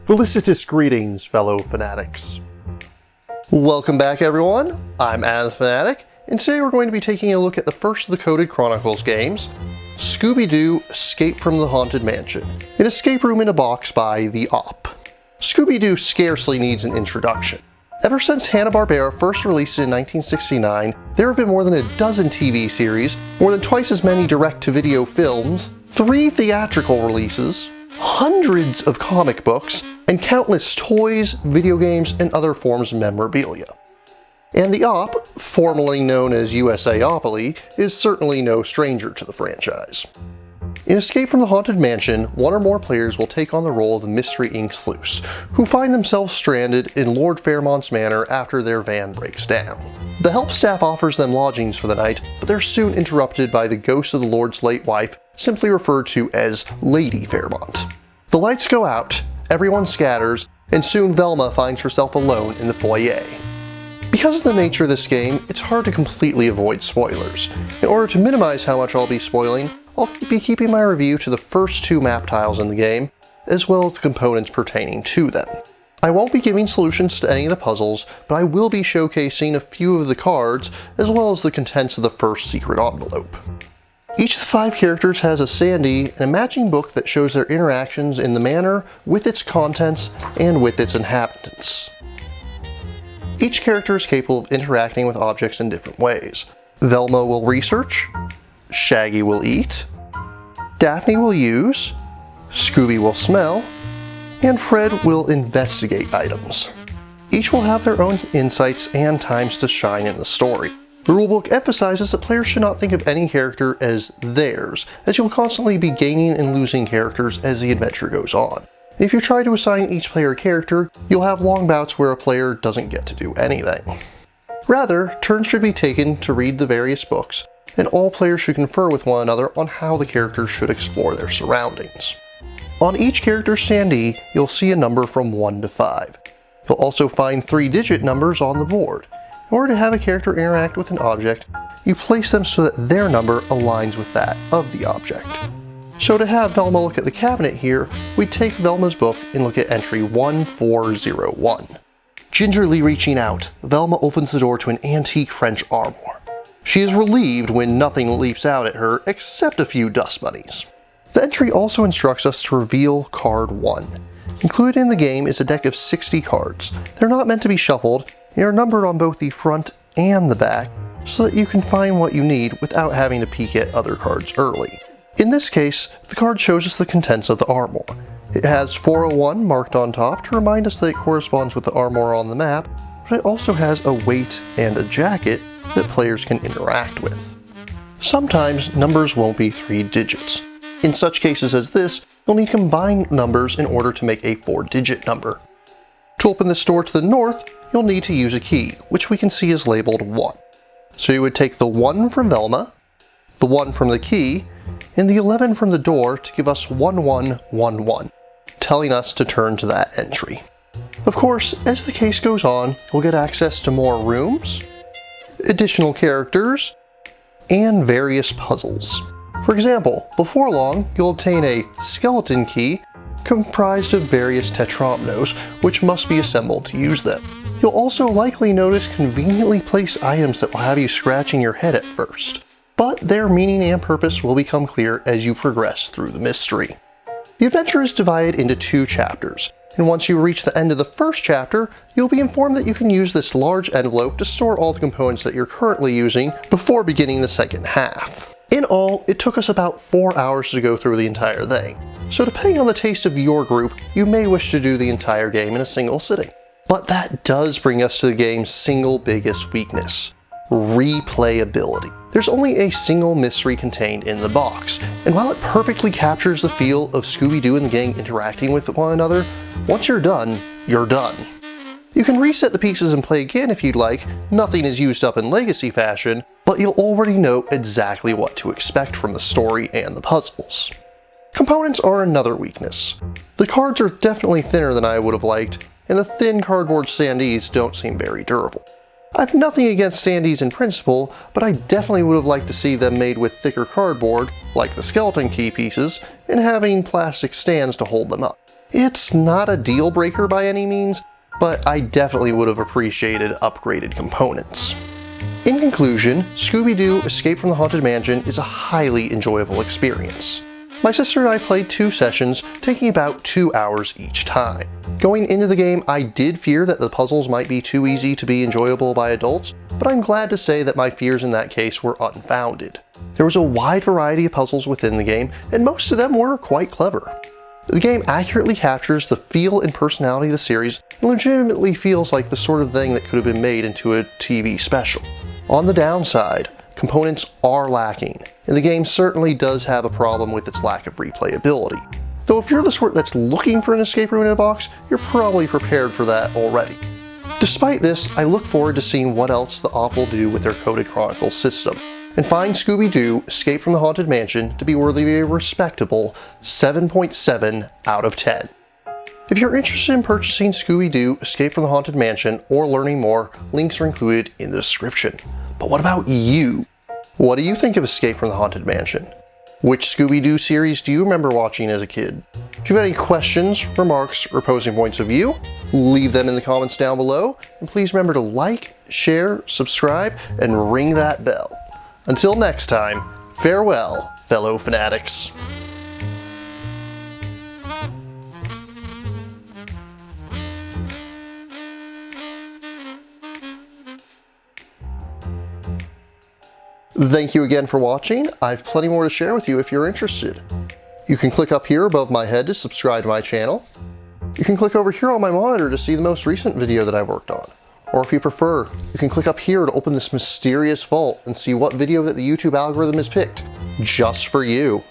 Felicitous greetings, fellow fanatics. Welcome back, everyone. I'm Adam the Fanatic, and today we're going to be taking a look at the first of the Coded Chronicles games, Scooby-Doo Escape from the Haunted Mansion, an escape room in a box by The Op. Scooby-Doo scarcely needs an introduction. Ever since Hanna-Barbera first released it in 1969, there have been more than a dozen TV series, more than twice as many direct-to-video films, 3 theatrical releases, hundreds of comic books, and countless toys, video games, and other forms of memorabilia. And the Op, formerly known as USAopoly, is certainly no stranger to the franchise. In Escape from the Haunted Mansion, one or more players will take on the role of the Mystery Inc. sleuths, who find themselves stranded in Lord Fairmont's manor after their van breaks down. The help staff offers them lodgings for the night, but they're soon interrupted by the ghost of the Lord's late wife, simply referred to as Lady Fairmont. The lights go out, everyone scatters, and soon Velma finds herself alone in the foyer. Because of the nature of this game, it's hard to completely avoid spoilers. In order to minimize how much I'll be spoiling, I'll be keeping my review to the first 2 map tiles in the game, as well as the components pertaining to them. I won't be giving solutions to any of the puzzles, but I will be showcasing a few of the cards, as well as the contents of the first secret envelope. Each of the 5 characters has a Sandy, an matching book that shows their interactions in the manor, with its contents, and with its inhabitants. Each character is capable of interacting with objects in different ways. Velma will research, Shaggy will eat, Daphne will use, Scooby will smell, and Fred will investigate items. Each will have their own insights and times to shine in the story. The rulebook emphasizes that players should not think of any character as theirs, as you'll constantly be gaining and losing characters as the adventure goes on. If you try to assign each player a character, you'll have long bouts where a player doesn't get to do anything. Rather, turns should be taken to read the various books, and all players should confer with one another on how the characters should explore their surroundings. On each character's standee, you'll see a number from 1 to 5. You'll also find 3-digit numbers on the board. In order to have a character interact with an object, you place them so that their number aligns with that of the object. So to have Velma look at the cabinet here, we take Velma's book and look at entry 1401. Gingerly reaching out, Velma opens the door to an antique French armoire. She is relieved when nothing leaps out at her except a few dust bunnies. The entry also instructs us to reveal card 1. Included in the game is a deck of 60 cards. They're not meant to be shuffled, they are numbered on both the front and the back so that you can find what you need without having to peek at other cards early. In this case, the card shows us the contents of the armoire. It has 401 marked on top to remind us that it corresponds with the armoire on the map, but it also has a weight and a jacket that players can interact with. Sometimes numbers won't be 3 digits. In such cases as this, you'll need to combine numbers in order to make a 4-digit number. To open this door to the north, you'll need to use a key, which we can see is labeled 1. So you would take the 1 from Velma, the 1 from the key, and the 11 from the door to give us 1111, telling us to turn to that entry. Of course, as the case goes on, you'll get access to more rooms, additional characters, and various puzzles. For example, before long, you'll obtain a skeleton key comprised of various tetrominoes, which must be assembled to use them. You'll also likely notice conveniently placed items that will have you scratching your head at first, but their meaning and purpose will become clear as you progress through the mystery. The adventure is divided into 2 chapters, and once you reach the end of the first chapter, you'll be informed that you can use this large envelope to store all the components that you're currently using before beginning the second half. In all, it took us about 4 hours to go through the entire thing, so depending on the taste of your group, you may wish to do the entire game in a single sitting. But that does bring us to the game's single biggest weakness: replayability. There's only a single mystery contained in the box, and while it perfectly captures the feel of Scooby-Doo and the gang interacting with one another, once you're done, you're done. You can reset the pieces and play again if you'd like, nothing is used up in Legacy fashion, but you'll already know exactly what to expect from the story and the puzzles. Components are another weakness. The cards are definitely thinner than I would have liked, and the thin cardboard standees don't seem very durable. I've nothing against standees in principle, but I definitely would have liked to see them made with thicker cardboard, like the skeleton key pieces, and having plastic stands to hold them up. It's not a deal breaker by any means, but I definitely would have appreciated upgraded components. In conclusion, Scooby-Doo Escape from the Haunted Mansion is a highly enjoyable experience. My sister and I played 2 sessions, taking about 2 hours each time. Going into the game, I did fear that the puzzles might be too easy to be enjoyable by adults, but I'm glad to say that my fears in that case were unfounded. There was a wide variety of puzzles within the game, and most of them were quite clever. The game accurately captures the feel and personality of the series and legitimately feels like the sort of thing that could have been made into a TV special. On the downside, components are lacking, and the game certainly does have a problem with its lack of replayability. Though if you're the sort that's looking for an escape room in a box, you're probably prepared for that already. Despite this, I look forward to seeing what else the OP will do with their Coded Chronicles system, and find Scooby-Doo Escape from the Haunted Mansion to be worthy of a respectable 7.7 out of 10. If you're interested in purchasing Scooby-Doo Escape from the Haunted Mansion or learning more, links are included in the description. But what about you? What do you think of Escape from the Haunted Mansion? Which Scooby-Doo series do you remember watching as a kid? If you have any questions, remarks, or opposing points of view, leave them in the comments down below, and please remember to like, share, subscribe, and ring that bell. Until next time, farewell, fellow fanatics. Thank you again for watching. I have plenty more to share with you if you're interested. You can click up here above my head to subscribe to my channel. You can click over here on my monitor to see the most recent video that I've worked on. Or if you prefer, you can click up here to open this mysterious vault and see what video that the YouTube algorithm has picked, just for you.